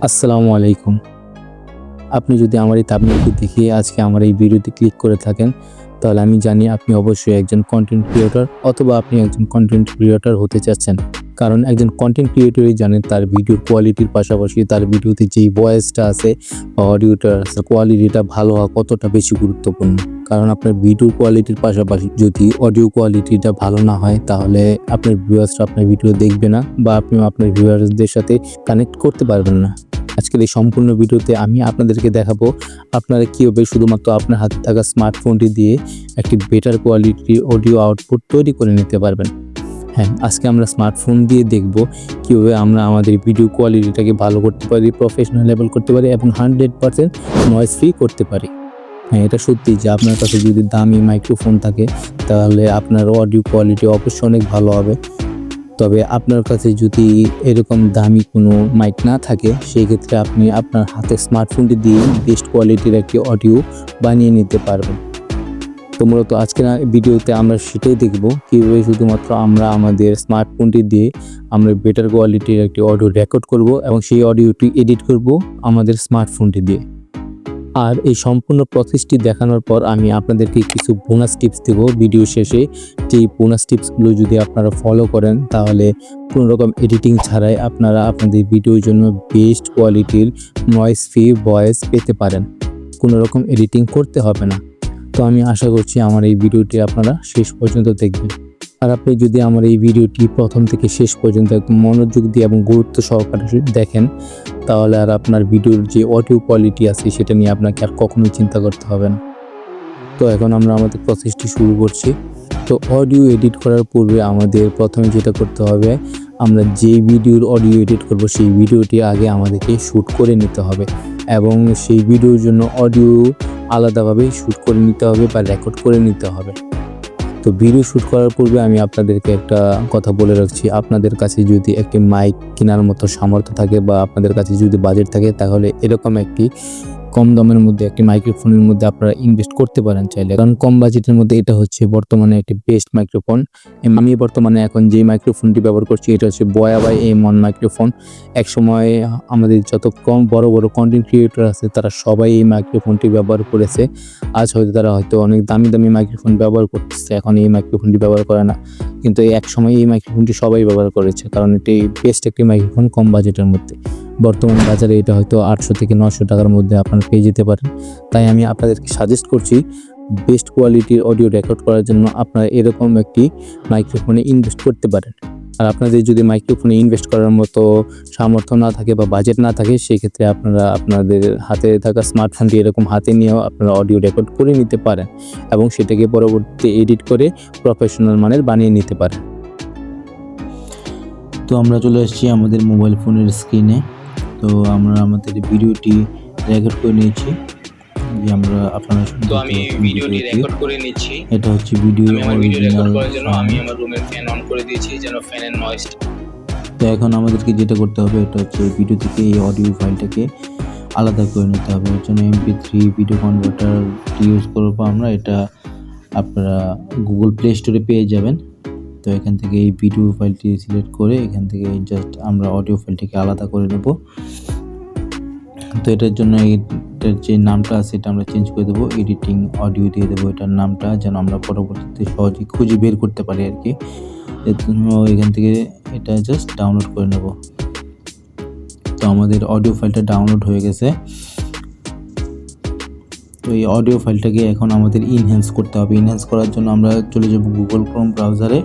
আসসালামু আলাইকুম। আপনি যদি আমার এই থাম্বনেলটি দেখে আজকে আমার এই ভিডিওতে ক্লিক করে থাকেন, তাহলে আমি জানি আপনি অবশ্যই একজন কন্টেন্ট ক্রিয়েটর অথবা আপনি একজন কন্টেন্ট ক্রিয়েটর হতে চাচ্ছেন। কারণ একজন কন্টেন্ট ক্রিয়েটরই জানেন তার ভিডিওর কোয়ালিটির পাশাপাশি তার ভিডিওতে যেই ভয়েসটা আছে বা অডিওটা আছে কোয়ালিটিটা ভালো হওয়া কতটা বেশি গুরুত্বপূর্ণ। কারণ আপনার ভিডিওর কোয়ালিটির পাশাপাশি যদি অডিও কোয়ালিটিটা ভালো না হয়, তাহলে আপনার ভিউয়ার্সরা আপনার ভিডিও দেখবে না বা আপনিও আপনার ভিউয়ার্সদের সাথে কানেক্ট করতে পারবেন না। আজকের এই সম্পূর্ণ ভিডিওতে আমি আপনাদেরকে দেখাবো আপনারা কীভাবে শুধুমাত্র আপনার হাতে থাকা স্মার্টফোনটি দিয়ে একটি বেটার কোয়ালিটির অডিও আউটপুট তৈরি করে নিতে পারবেন। হ্যাঁ, আজকে আমরা স্মার্টফোন দিয়ে দেখব কীভাবে আমরা আমাদের ভিডিও কোয়ালিটিটাকে ভালো করতে পারি, প্রফেশনাল লেভেল করতে পারি এবং 100% নয়েজ ফ্রি করতে পারি। হ্যাঁ, এটা সত্যি যে আপনার কাছে যদি দামি মাইক্রোফোন থাকে তাহলে আপনার অডিও কোয়ালিটি অবশ্যই অনেক ভালো হবে। তবে আপনার কাছে যদি এরকম দামি কোনো মাইক না থাকে, সেই ক্ষেত্রে আপনি আপনার হাতে স্মার্টফোনটি দিয়ে বেস্ট কোয়ালিটির একটি অডিও বানিয়ে নিতে পারবেন। তো মূলত আজকের ভিডিওতে আমরা সেটাই দেখব কীভাবে শুধুমাত্র আমরা আমাদের স্মার্টফোনটি দিয়ে আমরা বেটার কোয়ালিটির একটি অডিও রেকর্ড করব এবং সেই অডিওটি এডিট করব আমাদের স্মার্টফোনটি দিয়ে। আর এই সম্পূর্ণ প্রসেসটি দেখানোর পর আমি আপনাদেরকে কিছু বোনাস টিপস দেব ভিডিও শেষে। যেই বোনাস টিপসগুলো যদি আপনারা ফলো করেন, তাহলে কোনো রকম এডিটিং ছাড়াই আপনারা আপনাদের ভিডিওর জন্য বেস্ট কোয়ালিটির নয়েজ ফ্রি ভয়েস পেতে পারেন। কোনো রকম এডিটিং করতে হবে না। তো আমি আশা করছি আমার এই ভিডিওটি আপনারা শেষ পর্যন্ত দেখবেন। আর আপনি যদি আমার এই ভিডিওটি প্রথম থেকে শেষ পর্যন্ত একদম মনোযোগ দিয়ে এবং গুরুত্ব সহকারে দেখেন, তাহলে আর আপনার ভিডিওর যে অডিও কোয়ালিটি আছে সেটা নিয়ে আপনাকে আর কখনোই চিন্তা করতে হবে না। তো এখন আমরা আমাদের প্রসেসটি শুরু করছি। তো অডিও এডিট করার পূর্বে আমাদের প্রথমে যেটা করতে হবে, আমরা যে ভিডিওর অডিও এডিট করব সেই ভিডিওটি আগে আমাদেরকে শ্যুট করে নিতে হবে এবং সেই ভিডিওর জন্য অডিও আলাদাভাবে শ্যুট করে নিতে হবে বা রেকর্ড করে নিতে হবে। তো ভিডিও শ্যুট করার পূর্বে আমি আপনাদেরকে একটা কথা বলে রাখছি, আপনাদের কাছে যদি একটি মাইক কেনার মতো সামর্থ্য থাকে বা আপনাদের কাছে যদি বাজেট থাকে, তাহলে এরকম একটি কম দামের মধ্যে একটি মাইক্রোফোনের মধ্যে আপনারা ইনভেস্ট করতে পারেন চাইলে। কারণ কম বাজেটের মধ্যে এটা হচ্ছে বর্তমানে একটি বেস্ট মাইক্রোফোন। আমি বর্তমানে এখন যে মাইক্রোফোনটি ব্যবহার করছি এটা হচ্ছে Boya বাই M1 মাইক্রোফোন। একসময় আমাদের যত বড় বড় কন্টেন্ট ক্রিয়েটর আছে তারা সবাই এই মাইক্রোফোনটি ব্যবহার করেছে। আজ তারা হয়তো অনেক দামি দামি মাইক্রোফোন ব্যবহার করতেছে, এখন এই মাইক্রোফোনটি ব্যবহার করে না। কিন্তু এক সময় এই মাইক্রোফোনটি সবাই ব্যবহার করেছে, কারণ এটি বেস্ট একটি মাইক্রোফোন কম বাজেটের মধ্যে। বর্তমান বাজারে এটা হয়তো 800 থেকে 900 টাকার মধ্যে আপনারা পেয়ে যেতে পারেন। তাই আমি আপনাদেরকে সাজেস্ট করছি বেস্ট কোয়ালিটির অডিও রেকর্ড করার জন্য আপনারা এরকম একটি মাইক্রোফোনে ইনভেস্ট করতে পারেন। আর আপনাদের যদি মাইক্রোফোনে ইনভেস্ট করার মতো সামর্থ্য না থাকে বা বাজেট না থাকে, সেই ক্ষেত্রে আপনারা আপনাদের হাতে থাকা স্মার্টফোনটি এরকম হাতে নিয়েও আপনারা অডিও রেকর্ড করে নিতে পারেন এবং সেটাকে পরবর্তীতে এডিট করে প্রফেশনাল মানের বানিয়ে নিতে পারেন। তো আমরা চলে এসেছি আমাদের মোবাইল ফোনের স্ক্রিনে। তো আমরা আমাদের ভিডিওটি রেকর্ড করে নিয়েছি। যে আমরা আপনারা তো আমি ভিডিওটি রেকর্ড করে নিচ্ছি। এটা হচ্ছে ভিডিও রেকর্ড করার জন্য আমি আমার রুমের ফ্যান অন করে দিয়েছি যেন ফ্যানের নয়েজ। তো এখন আমাদেরকে যেটা করতে হবে এটা হচ্ছে ভিডিও থেকে এই অডিও ফাইলটাকে আলাদা করে নিতে হবে। এর জন্য MP3 ভিডিও কনভার্টার ইউজ করবো আমরা। এটা আপনারা গুগল প্লে স্টোরে পেয়ে যাবেন। তো এখান থেকে এই ভিডিও ফাইলটি সিলেক্ট করে এখান থেকে জাস্ট আমরা অডিও ফাইলটিকে আলাদা করে নেব। তো এটার জন্য এটার যে নামটা আছে এটা আমরা চেঞ্জ করে দেবো, এডিটিং অডিও দিয়ে দেবো এটার নামটা, যেন আমরা পরবর্তীতে সহজে খুঁজে বের করতে পারি আর কি। এর জন্য এখান থেকে এটা জাস্ট ডাউনলোড করে নেব। তো আমাদের অডিও ফাইলটা ডাউনলোড হয়ে গেছে। তো এই অডিও ফাইলটাকে এখন আমাদের ইনহ্যান্স করতে হবে। ইনহ্যান্স করার জন্য আমরা চলে যাব গুগল ক্রোম ব্রাউজারে।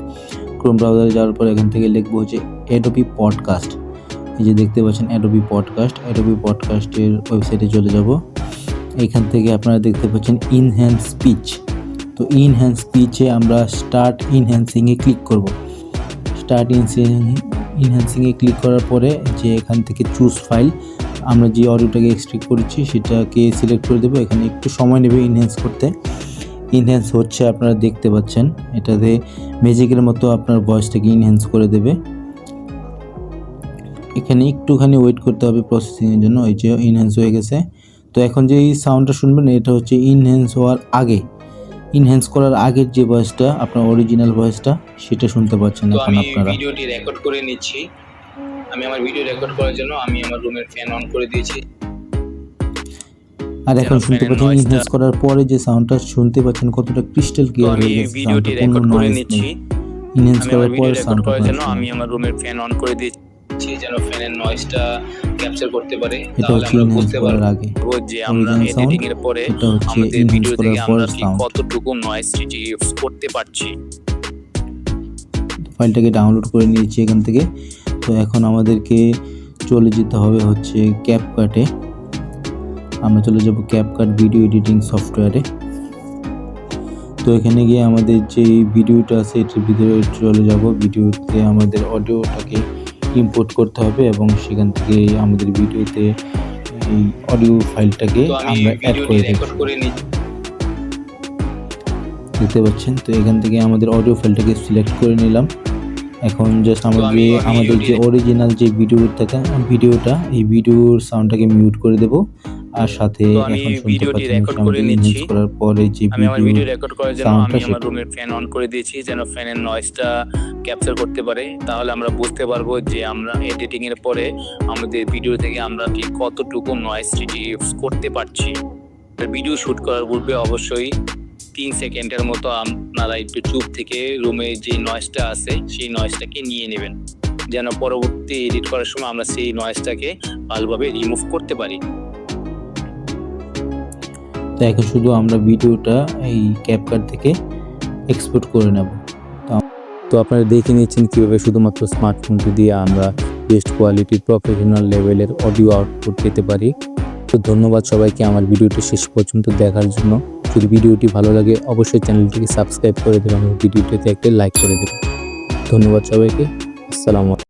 ক্রোম ব্রাউজারে যাওয়ার পর এখান থেকে লিখবো হচ্ছে অ্যাডোবি পডকাস্ট। এই যে দেখতে পাচ্ছেন অ্যাডোবি পডকাস্টের ওয়েবসাইটে চলে যাব। এইখান থেকে আপনারা দেখতে পাচ্ছেন ইনহ্যান্স স্পিচ। তো ইনহ্যান্স স্পিচে আমরা স্টার্ট ইনহ্যান্সিংয়ে ক্লিক করব। স্টার্ট ইনহ্যান্সিংয়ে ক্লিক করার পরে যে এখান থেকে চুজ ফাইল, আমরা যে অডিওটাকে এক্সট্রাক্ট করেছি সেটাকে সিলেক্ট করে দেবো। এখানে একটু সময় নেবে ইনহ্যান্স করতে। ইনহ্যান্স হচ্ছে, আপনারা দেখতে পাচ্ছেন এটাতে ম্যাজিকের মতো আপনার ভয়েসটাকে ইনহ্যান্স করে দেবে। এখানে একটুখানি ওয়েট করতে হবে প্রসেসিংয়ের জন্য। এই যে ইনহ্যান্স হয়ে গেছে। তো এখন যে এই সাউন্ডটা শুনবেন এটা হচ্ছে ইনহ্যান্স হওয়ার আগে, ইনহ্যান্স করার আগের যে ভয়েসটা আপনার অরিজিনাল ভয়েসটা সেটা শুনতে পাচ্ছেন এখন আপনারা। ভিডিওটি রেকর্ড করে নিচ্ছি। আমি আমার ভিডিও রেকর্ড করার জন্য আমি আমার রুমের ফ্যান অন করে দিয়েছি। আর এখন শুনতে পাচ্ছেন ইনহেন্স করার পরে যে সাউন্ডটা শুনতে পাচ্ছেন কতটা ক্রিস্টাল ক্লিয়ার হয়ে গেছে, ভিডিওটি রেকর্ড করে নিচ্ছি। ইনহেন্স আমি করার আমার পরে ভিডিও রেকর্ড সাউন্ডটা করার জন্য আমি আমার রুমের ফ্যান অন করে দিয়েছি যেন ফ্যানের নয়েজটা ক্যাপচার করতে পারে। এটা তাহলে হচ্ছে আমরা ইনহেন্স বুঝতে করার পারবো আগে যে আমরা অরিজিনাল সাউন্ড, এডিটিং এর পরে এটা হচ্ছে আমাদের ইনহেন্স ভিডিও করার থেকে পর আমরা ঠিক সাউন্ড। কতটুকু নয়েজ রিডিউস করতে পারছি। ফাইলটাকে ডাউনলোড করে নিয়েছি এখান থেকে। তো এখন আমাদেরকে চলে যেতে হবে হচ্ছে ক্যাপকাটে। আমরা চলে যাব ক্যাপকাট ভিডিও এডিটিং সফটওয়্যারে। তো এখানে গিয়ে আমাদের যে ভিডিওটা আছে এটার ভিতরে চলে যাব। ভিডিওতে আমাদের অডিওটাকে ইম্পোর্ট করতে হবে এবং সেখান থেকে আমাদের ভিডিওতে এই অডিও ফাইলটাকে আমরা অ্যাড করে দেব। দেখতে পাচ্ছেন, তো এখান থেকে আমাদের অডিও ফাইলটাকে সিলেক্ট করে নিলাম। এখন জাস্ট আমাদের যে অরিজিনাল যে ভিডিওটা এই ভিডিওর সাউন্ডটাকে মিউট করে দেব। আর সাথে এখন শুনতে পাচ্ছেন ইনহেন্স করার পরে যে ভিডিও রেকর্ড করার জন্য আমি আমার রুমের ফ্যান অন করে দিয়েছি যেন ফ্যানের নয়েজটা ক্যাপচার করতে পারে। তাহলে আমরা বুঝতে পারবো যে আমরা এডিটিং এর পরে আমাদের ভিডিও থেকে আমরা ঠিক কতটুকু নয়েজ রিডিউস করতে পারছি। ভিডিও শুট করার পূর্বে অবশ্যই 3 সেকেন্ডের মতো আপনারা একটু চুপ থেকে রুমে যে নয়েজটা আছে সেই নয়েজটাকে নিয়ে নেবেন যেন পরবর্তী এডিট করার সময় আমরা সেই নয়েজটাকে ভালোভাবে রিমুভ করতে পারি। তো এখন শুধু আমরা ভিডিওটা এই ক্যাপকাট থেকে এক্সপোর্ট করে নেব। তো আপনারা দেখে নিচ্ছেন কীভাবে শুধুমাত্র স্মার্টফোনটি দিয়ে আমরা বেস্ট কোয়ালিটির প্রফেশনাল লেভেলের অডিও আউটপুট পেতে পারি। তো ধন্যবাদ সবাইকে আমার ভিডিওটি শেষ পর্যন্ত দেখার জন্য। যদি ভিডিওটি ভালো লাগে অবশ্যই চ্যানেলটিকে সাবস্ক্রাইব করে দেবেন এবং ভিডিওটিতে একটা লাইক করে দেবেন। ধন্যবাদ সবাইকে। আসসালামু আলাইকুম।